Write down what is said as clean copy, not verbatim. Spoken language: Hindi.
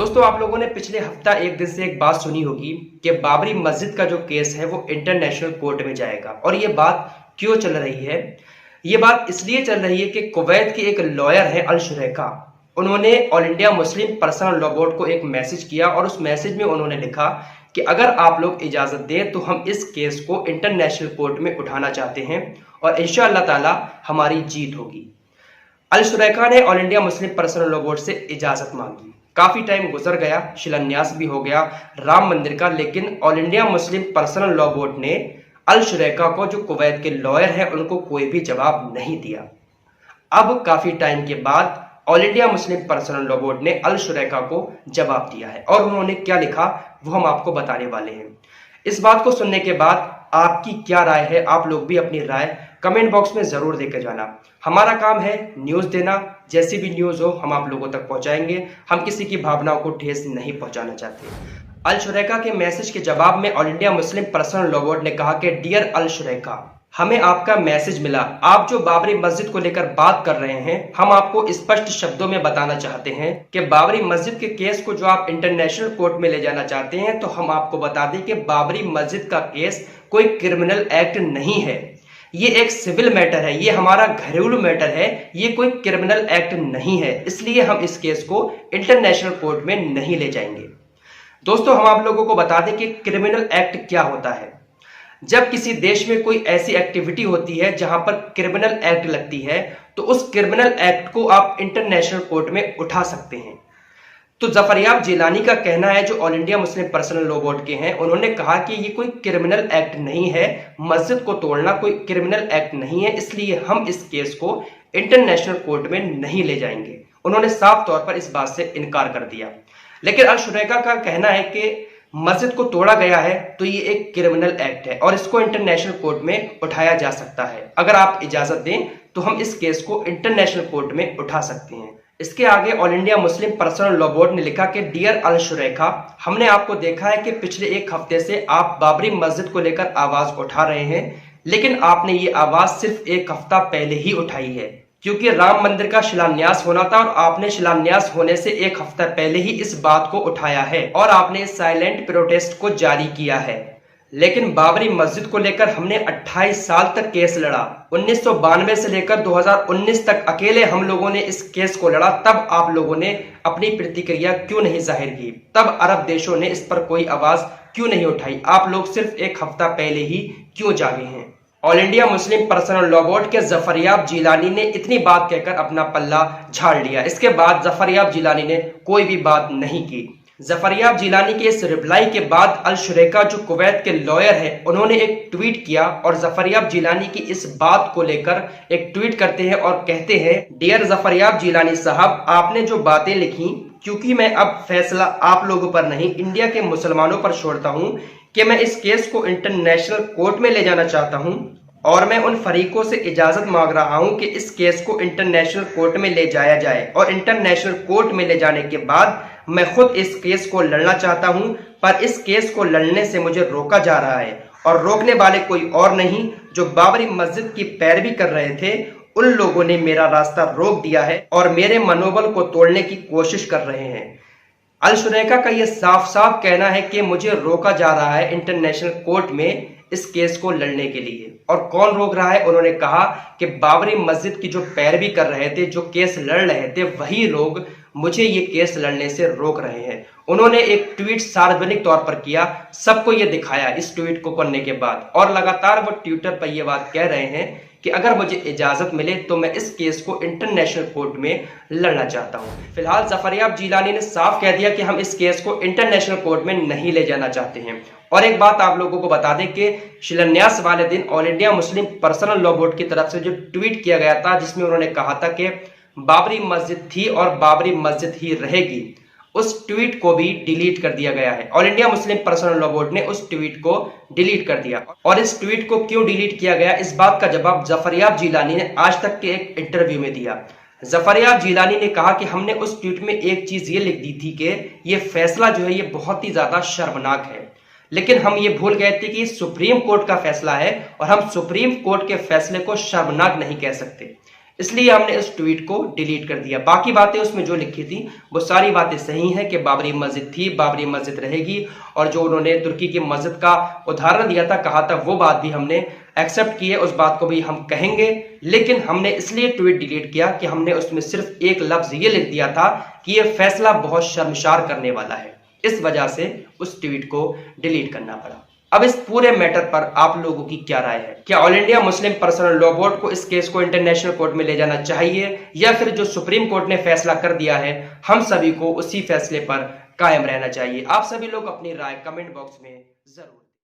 दोस्तों, आप लोगों ने पिछले हफ्ता एक दिन से एक बात सुनी होगी कि बाबरी मस्जिद का जो केस है वो इंटरनेशनल कोर्ट में जाएगा। और ये बात क्यों चल रही है? ये बात इसलिए चल रही है कि कुवैत के एक लॉयर है अल शुरैका, उन्होंने all India Muslim personal law board को एक मैसेज किया और उस मैसेज में उन्होंने लिखा कि अगर आप लोग इजाजत दें तो हम इस केस को इंटरनेशनल कोर्ट में उठाना चाहते हैं और इंशाअल्लाह ताला हमारी जीत होगी। अल शुरैका ने all India Muslim personal law board से इजाजत मांगी। काफी टाइम गुजर गया, शिलान्यास भी हो गया राम मंदिर का, लेकिन all India Muslim personal law board ने अल शुरैका को, जो कुवैत के लॉयर हैं, उनको कोई भी जवाब नहीं दिया। अब काफी टाइम के बाद all India Muslim personal law board ने अल शुरैका को जवाब दिया है और उन्होंने क्या लिखा वो हम आपको बताने वाले हैं। इस बात को सुनने के बाद आपकी क्या राय है? आप लोग भी अपनी राय कमेंट बॉक्स में जरूर देकर जाना। हमारा काम है न्यूज देना, जैसी भी न्यूज हो हम आप लोगों तक पहुंचाएंगे। हम किसी की भावनाओं को ठेस नहीं पहुंचाना चाहते। अल शुरैका के मैसेज के जवाब में all India Muslim personal law board ने कहा कि डियर अल शुरैका, हमें आपका मैसेज मिला। आप जो बाबरी मस्जिद को लेकर बात कर रहे हैं, हम आपको स्पष्ट शब्दों में बताना चाहते हैं कि बाबरी मस्जिद के केस को जो आप इंटरनेशनल कोर्ट में ले जाना चाहते हैं, तो हम आपको बता दें कि बाबरी मस्जिद का केस कोई क्रिमिनल एक्ट नहीं है। ये एक सिविल मैटर है, ये हमारा घरेलू मैटर है, ये कोई क्रिमिनल एक्ट नहीं है। इसलिए हम इस केस को इंटरनेशनल कोर्ट में नहीं ले जाएंगे। दोस्तों, हम आप लोगों को बता दें कि क्रिमिनल एक्ट क्या होता है। जब किसी देश में कोई ऐसी एक्टिविटी होती है जहां पर क्रिमिनल एक्ट लगती है, तो उस क्रिमिनल एक्ट को आप इंटरनेशनल कोर्ट में उठा सकते हैं। तो जफरयाब जिलानी का कहना है, जो all India Muslim personal law board के हैं, उन्होंने कहा कि ये कोई क्रिमिनल एक्ट नहीं है, मस्जिद को तोड़ना कोई क्रिमिनल एक्ट नहीं है, इसलिए हम इस केस को इंटरनेशनल कोर्ट में नहीं ले जाएंगे। उन्होंने साफ तौर पर इस बात से इनकार कर दिया। लेकिन अल शुरैका का कहना है कि मस्जिद को तोड़ा गया है तो ये एक क्रिमिनल एक्ट है और इसको इंटरनेशनल कोर्ट में उठाया जा सकता है। अगर आप इजाजत दें तो हम इस केस को इंटरनेशनल कोर्ट में उठा सकते हैं। इसके आगे all India Muslim personal law board ने लिखा कि डियर अल शुरैका, हमने आपको देखा है कि पिछले एक हफ्ते से आप बाबरी मस्जिद को लेकर आवाज उठा रहे हैं, लेकिन आपने ये आवाज सिर्फ एक हफ्ता पहले ही उठाई है, क्योंकि राम मंदिर का शिलान्यास होना था और आपने शिलान्यास होने से एक हफ्ता पहले ही इस बात को उठाया है और आपने साइलेंट प्रोटेस्ट को जारी किया है। लेकिन बाबरी मस्जिद को लेकर हमने 28 साल तक केस लड़ा। 1992 से लेकर 2019 तक अकेले हम लोगों ने इस केस को लड़ा। तब आप लोगों ने अपनी प्रतिक्रिया क्यों नहीं जाहिर की? तब अरब देशों ने इस पर कोई आवाज क्यों नहीं उठाई? आप लोग सिर्फ एक हफ्ता पहले ही क्यों जागे हैं? All India Muslim personal law board के जफरयाब जिलानी ने इतनी बात कहकर अपना पल्ला झाड़ लिया। इसके बाद जफरयाब जिलानी ने कोई भी बात नहीं की। जफरयाब जिलानी के इस रिप्लाई के बाद अल शुरैका, जो कुवैत के लॉयर है, उन्होंने एक ट्वीट किया और जफरयाब जिलानी की इस बात को लेकर एक ट्वीट करते हैं और कहते हैं, डियर जफरयाब जिलानी साहब, आपने जो बातें लिखी, क्योंकि मैं अब फैसला आप लोगों पर नहीं इंडिया के मुसलमानों पर छोड़ता हूं कि मैं इस केस को इंटरनेशनल कोर्ट में ले जाना चाहता हूं और मैं उन फरीकों से इजाजत मांग रहा हूं कि इस केस को इंटरनेशनल कोर्ट में ले जाया जाए और इंटरनेशनल कोर्ट में ले जाने के बाद मैं खुद इस केस को लड़ना चाहता हूं, पर इस केस को लड़ने से मुझे रोका जा रहा है और रोकने वाले कोई और नहीं, जो बाबरी मस्जिद की पैरवी कर रहे थे, उन लोगों ने मेरा रास्ता रोक दिया है और मेरे मनोबल को तोड़ने की कोशिश कर रहे हैं। अल शुरैका का यह साफ साफ कहना है कि मुझे रोका जा रहा है इंटरनेशनल कोर्ट में इस केस को लड़ने के लिए। और कौन रोक रहा है? उन्होंने कहा कि बाबरी मस्जिद की जो पैरवी कर रहे थे, जो केस लड़ रहे थे, वही लोग मुझे ये केस लड़ने से रोक रहे हैं। उन्होंने एक ट्वीट सार्वजनिक तौर पर किया, सबको ये दिखाया इस ट्वीट को करने के बाद, और लगातार वो ट्विटर पर यह बात कह रहे हैं कि अगर मुझे इजाजत मिले तो मैं इस केस को इंटरनेशनल कोर्ट में लड़ना चाहता हूं। फिलहाल जफरयाब जिलानी ने साफ कह दिया कि हम इस केस को इंटरनेशनल कोर्ट में नहीं ले जाना चाहते हैं। और एक बात आप लोगों को बता दें कि शिलान्यास वाले दिन all India Muslim personal law board की तरफ से जो ट्वीट किया गया था, जिसमें उन्होंने कहा था कि बाबरी मस्जिद थी और बाबरी मस्जिद ही रहेगी, उस ट्वीट को भी डिलीट कर दिया गया है। All India Muslim personal law board ने उस ट्वीट को डिलीट कर दिया। और इस ट्वीट को क्यों डिलीट किया गया, इस बात का जवाब जफरयाब जिलानी ने आज तक के एक इंटरव्यू में दिया। जफरयाब जिलानी ने कहा कि हमने उस ट्वीट में एक चीज ये लिख दी थी कि ये फैसला जो है ये बहुत ही ज्यादा शर्मनाक है, लेकिन हम ये भूल गए थे कि सुप्रीम कोर्ट का फैसला है और हम सुप्रीम कोर्ट के फैसले को शर्मनाक नहीं कह सकते। इसलिए हमने उस ट्वीट को डिलीट कर दिया। बाकी बातें उसमें जो लिखी थी वो सारी बातें सही हैं कि बाबरी मस्जिद थी, बाबरी मस्जिद रहेगी, और जो उन्होंने तुर्की की मस्जिद का उदाहरण दिया था, कहा था, वो बात भी हमने एक्सेप्ट की है, उस बात को भी हम कहेंगे। लेकिन हमने इसलिए ट्वीट डिलीट किया कि हमने उसमें सिर्फ एक लफ्ज ये लिख दिया था कि यह फैसला बहुत शर्मसार करने वाला है। इस वजह से उस ट्वीट को डिलीट करना पड़ा। अब इस पूरे मैटर पर आप लोगों की क्या राय है? क्या all India Muslim personal law board को इस केस को इंटरनेशनल कोर्ट में ले जाना चाहिए, या फिर जो सुप्रीम कोर्ट ने फैसला कर दिया है हम सभी को उसी फैसले पर कायम रहना चाहिए? आप सभी लोग अपनी राय कमेंट बॉक्स में जरूर